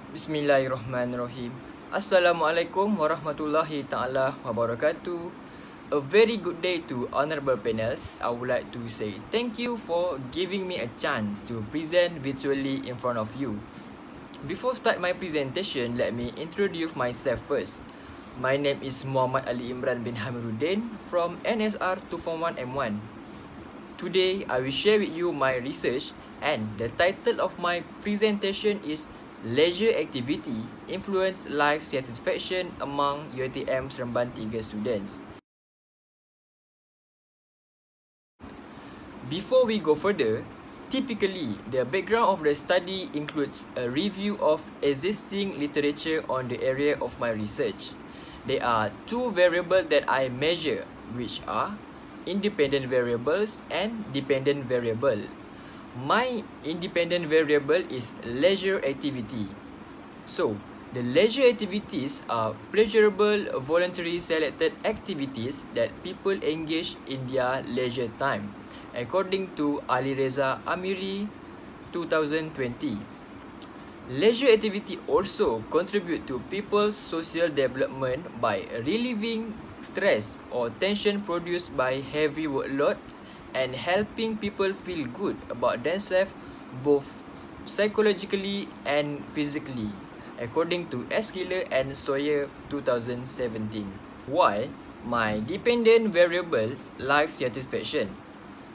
Bismillahirrahmanirrahim. Assalamualaikum warahmatullahi ta'ala wabarakatuh. A very good day to honorable panels. I would like to say thank you for giving me a chance to present virtually in front of you. Before start my presentation, let me introduce myself first. My name is Muhammad Ali Imran bin Hamiruddin from NSR 241 M1. Today, I will share with you my research, and the title of my presentation is Leisure Activity Influence Life Satisfaction Among UiTM Seremban 3 Students. Before we go further, typically, the background of the study includes a review of existing literature on the area of my research. There are two variables that I measure, which are independent variables and dependent variable. My independent variable is leisure activity. So, the leisure activities are pleasurable, voluntary selected activities that people engage in their leisure time, according to Ali Reza Amiri 2020. Leisure activity also contribute to people's social development by relieving stress or tension produced by heavy workloads and helping people feel good about themselves both psychologically and physically, according to Eskiller and Sawyer 2017. While my dependent variable, life satisfaction.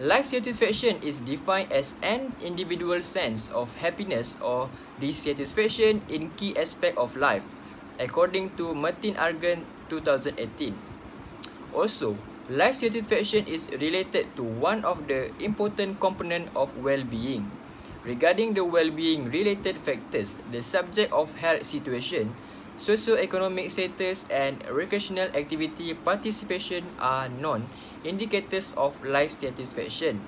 Life satisfaction is defined as an individual sense of happiness or dissatisfaction in key aspect of life, according to Martin Argan 2018. Also, life satisfaction is related to one of the important components of well-being. Regarding the well-being related factors, the subject of health situation, socio-economic status and recreational activity participation are non-indicators of life satisfaction,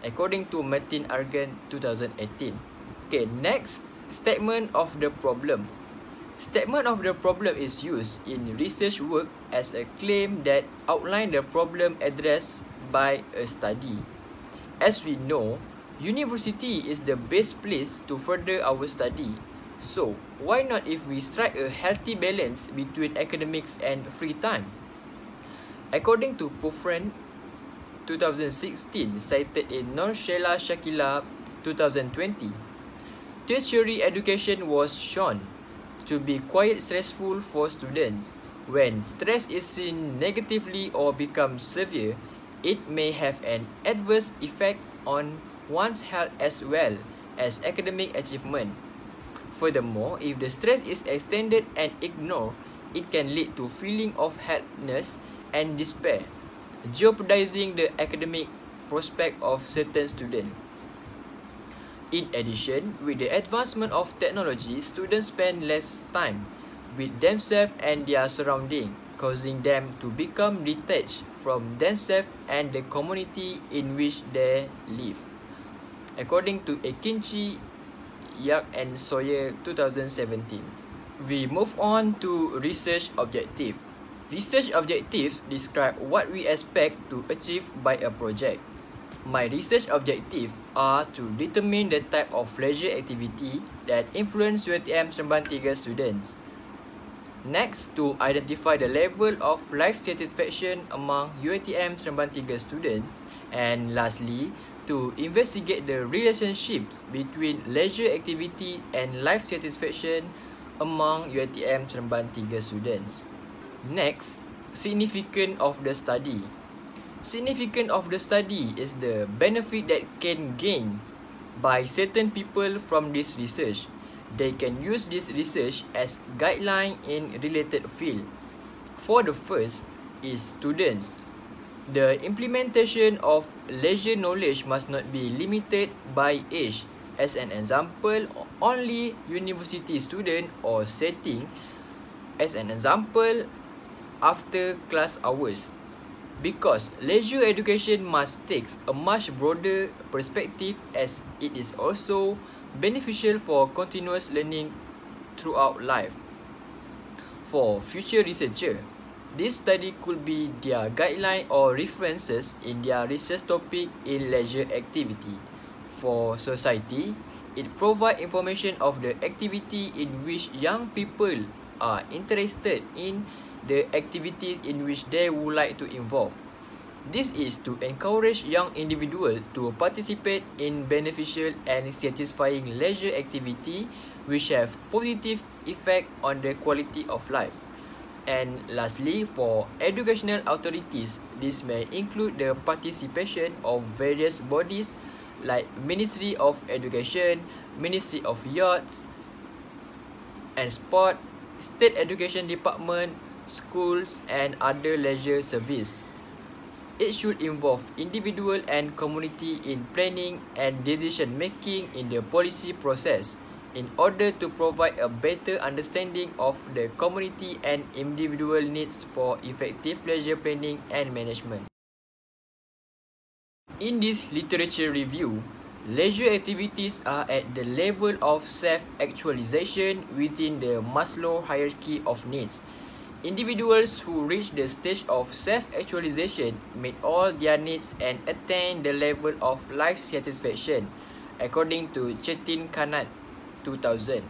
according to Martin Argan 2018. Okay, next, statement of the problem. Statement of the problem is used in research work as a claim that outline the problem addressed by a study. As we know, university is the best place to further our study. So, why not if we strike a healthy balance between academics and free time? According to Pufren 2016, cited in Norshela Shakila 2020, tertiary education was shown to be quite stressful for students. When stress is seen negatively or becomes severe, it may have an adverse effect on one's health as well as academic achievement. Furthermore, if the stress is extended and ignored, it can lead to feeling of helplessness and despair, jeopardizing the academic prospect of certain students. In addition, with the advancement of technology, students spend less time with themselves and their surroundings, causing them to become detached from themselves and the community in which they live, according to Ekinci, Yak and Sawyer 2017. We move on to research objective. Research objectives describe what we expect to achieve by a project. My research objectives are to determine the type of leisure activity that influence UiTM Seremban 3 students. Next, to identify the level of life satisfaction among UiTM Seremban 3 students. And lastly, to investigate the relationships between leisure activity and life satisfaction among UiTM Seremban 3 students. Next, significance of the study. Significance of the study is the benefit that can gain by certain people from this research. They can use this research as guideline in related field. For the first is students. The implementation of leisure knowledge must not be limited by age. As an example, only university student or setting. As an example, after class hours. Because leisure education must take a much broader perspective as it is also beneficial for continuous learning throughout life. For future researcher, this study could be their guideline or references in their research topic in leisure activity. For society, It provides information of the activity in which young people are interested in, the activities in which they would like to involve. This is to encourage young individuals to participate in beneficial and satisfying leisure activity which have positive effect on the quality of life. And lastly, for educational authorities, this may include the participation of various bodies like Ministry of Education, Ministry of Youth and Sport, State Education Department, schools and other leisure service. It should involve individual and community in planning and decision making in the policy process in order to provide a better understanding of the community and individual needs for effective leisure planning and management. In this literature review, leisure activities are at the level of self-actualization within the Maslow hierarchy of needs. Individuals who reach the stage of self-actualization meet all their needs and attain the level of life satisfaction, according to Chetin Kanat, 2000.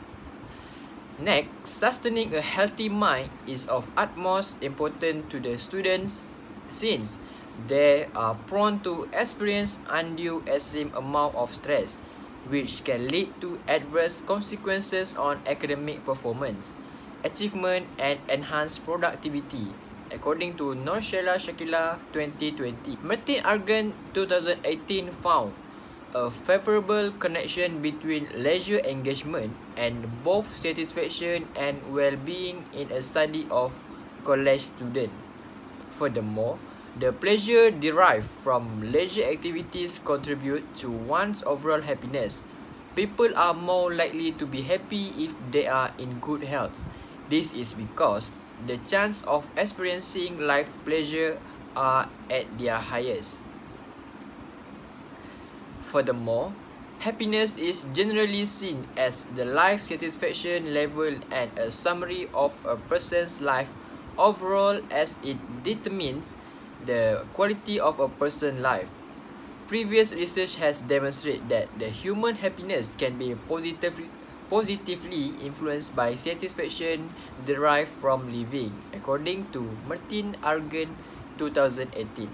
Next, sustaining a healthy mind is of utmost importance to the students since they are prone to experience undue extreme amount of stress, which can lead to adverse consequences on academic performance, achievement and enhanced productivity, according to Norshela Shakila 2020. Martin Argan 2018 found a favorable connection between leisure engagement and both satisfaction and well-being in a study of college students. Furthermore, the pleasure derived from leisure activities contribute to one's overall happiness. People are more likely to be happy if they are in good health. This is because the chance of experiencing life pleasure are at their highest. Furthermore, happiness is generally seen as the life satisfaction level and a summary of a person's life overall as it determines the quality of a person's life. Previous research has demonstrated that the human happiness can be positively influenced by satisfaction derived from living, according to Martin Argan 2018.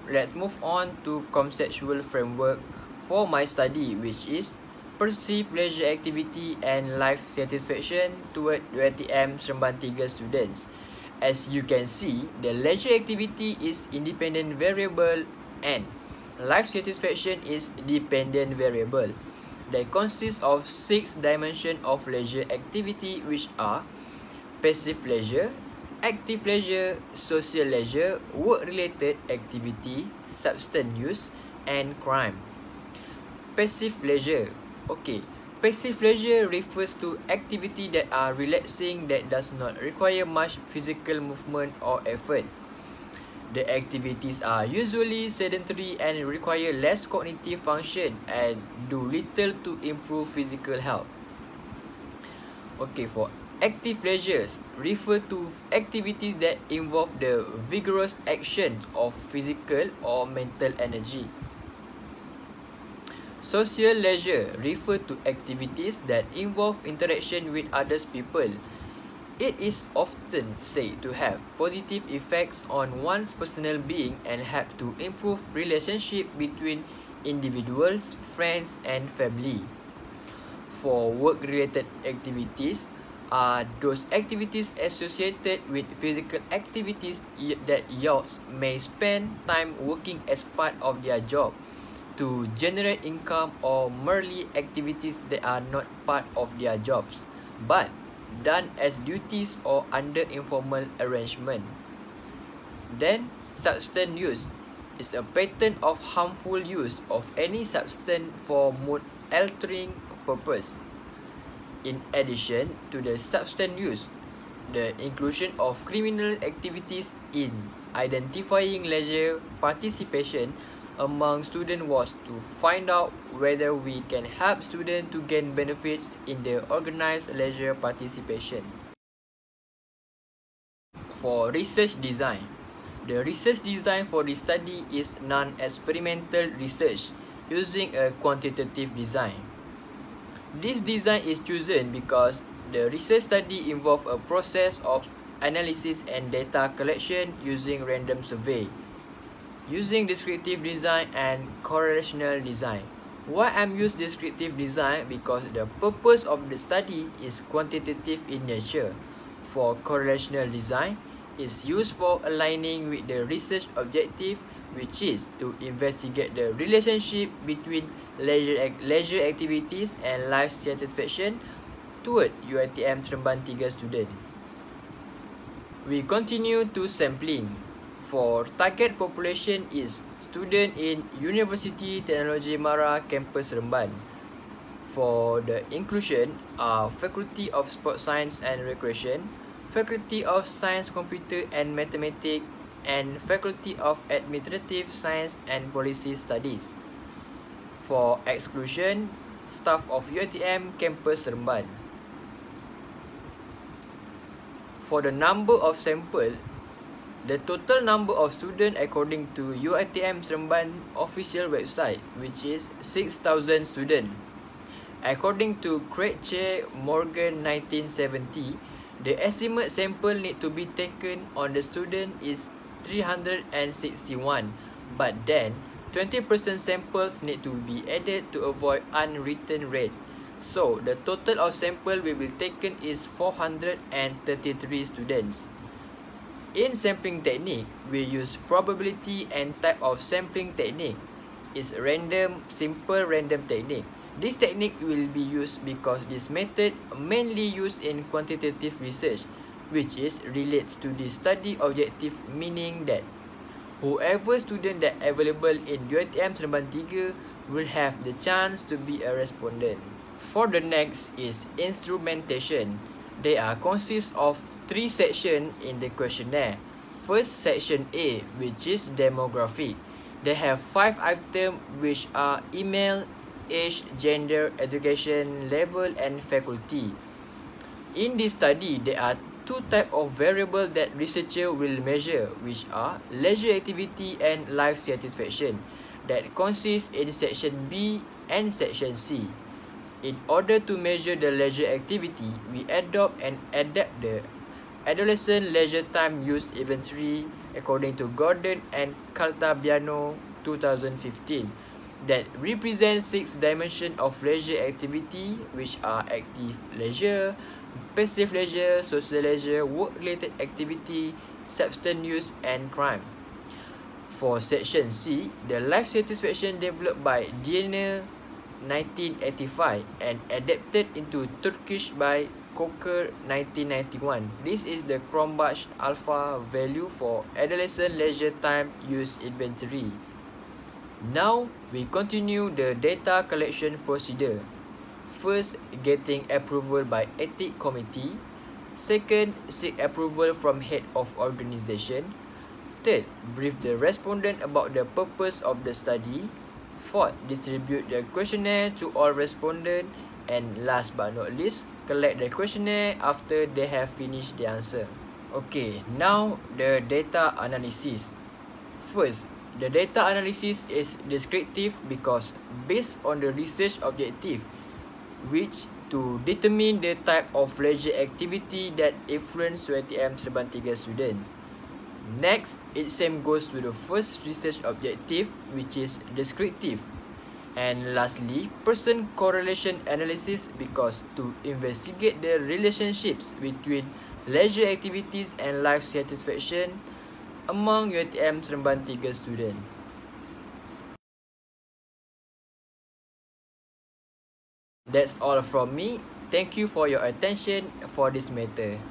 Let's move on to conceptual framework for my study, which is perceived leisure activity and life satisfaction toward UiTM Seremban 3 students. As you can see, the leisure activity is independent variable and life satisfaction is dependent variable. They consist of 6 dimensions of leisure activity, which are passive leisure, active leisure, social leisure, work-related activity, substance use, and crime. Passive leisure. Okay, passive leisure refers to activity that are relaxing that does not require much physical movement or effort. The activities are usually sedentary and require less cognitive function and do little to improve physical health. Okay, for active leisures refer to activities that involve the vigorous action of physical or mental energy. Social leisure refer to activities that involve interaction with other people. It is often said to have positive effects on one's personal being and help to improve relationship between individuals, friends, and family. For work-related activities are those activities associated with physical activities that youths may spend time working as part of their job to generate income, or merely activities that are not part of their jobs but done as duties or under informal arrangement. Then, substance use is a pattern of harmful use of any substance for mood-altering purpose. In addition to the substance use, the inclusion of criminal activities in identifying leisure participation among students was to find out whether we can help students to gain benefits in the organized leisure participation. For research design, the research design for this study is non-experimental research using a quantitative design. This design is chosen because the research study involves a process of analysis and data collection using random survey, using descriptive design and correlational design. Why I'm use descriptive design? Because the purpose of the study is quantitative in nature. For correlational design, is used for aligning with the research objective, which is to investigate the relationship between leisure activities and life satisfaction toward UiTM Seremban 3 student. We continue to sampling. For target population is student in University Teknologi Mara Campus Seremban. For the inclusion are Faculty of Sports Science and Recreation, Faculty of Science, Computer and Mathematics, and Faculty of Administrative Science and Policy Studies. For exclusion, staff of UiTM Campus Seremban. For the number of sample, the total number of students according to UiTM Seremban official website, which is 6,000 students. According to Krejci Morgan 1970, the estimate sample need to be taken on the student is 361, but then 20% samples need to be added to avoid unwritten rate. So the total of sample will be taken is 433 students. In sampling technique, we use probability and type of sampling technique. Is random, simple random technique. This technique will be used because this method mainly used in quantitative research, which is relates to the study objective, meaning that whoever student that available in UiTM Seremban 3 will have the chance to be a respondent. For the next is instrumentation. They are consist of 3 sections in the questionnaire. First, section A, which is demographic. They have 5 items which are email, age, gender, education level, and faculty. In this study, there are 2 types of variables that researcher will measure, which are leisure activity and life satisfaction, that consists in section B and section C. In order to measure the leisure activity, we adopt and adapt the adolescent leisure time use inventory according to Gordon and Caltabiano 2015 that represents 6 dimensions of leisure activity, which are active leisure, passive leisure, social leisure, work-related activity, substance use, and crime. For section C, the life satisfaction developed by Diener 1985 and adapted into Turkish by Coker 1991. This is the Cronbach alpha value for adolescent leisure time use inventory. Now, we continue the data collection procedure. First, getting approval by ethics committee. Second, seek approval from head of organization. Third, brief the respondent about the purpose of the study. Fourth, distribute the questionnaire to all respondents. And last but not least, collect the questionnaire after they have finished the answer. Okay, now the data analysis. First, the data analysis is descriptive because based on the research objective, which to determine the type of leisure activity that influence UiTM Seremban 3 students. Next, it same goes to the first research objective, which is descriptive. And lastly, person correlation analysis because to investigate the relationships between leisure activities and life satisfaction among UiTM Seremban 3 students. That's all from me. Thank you for your attention for this matter.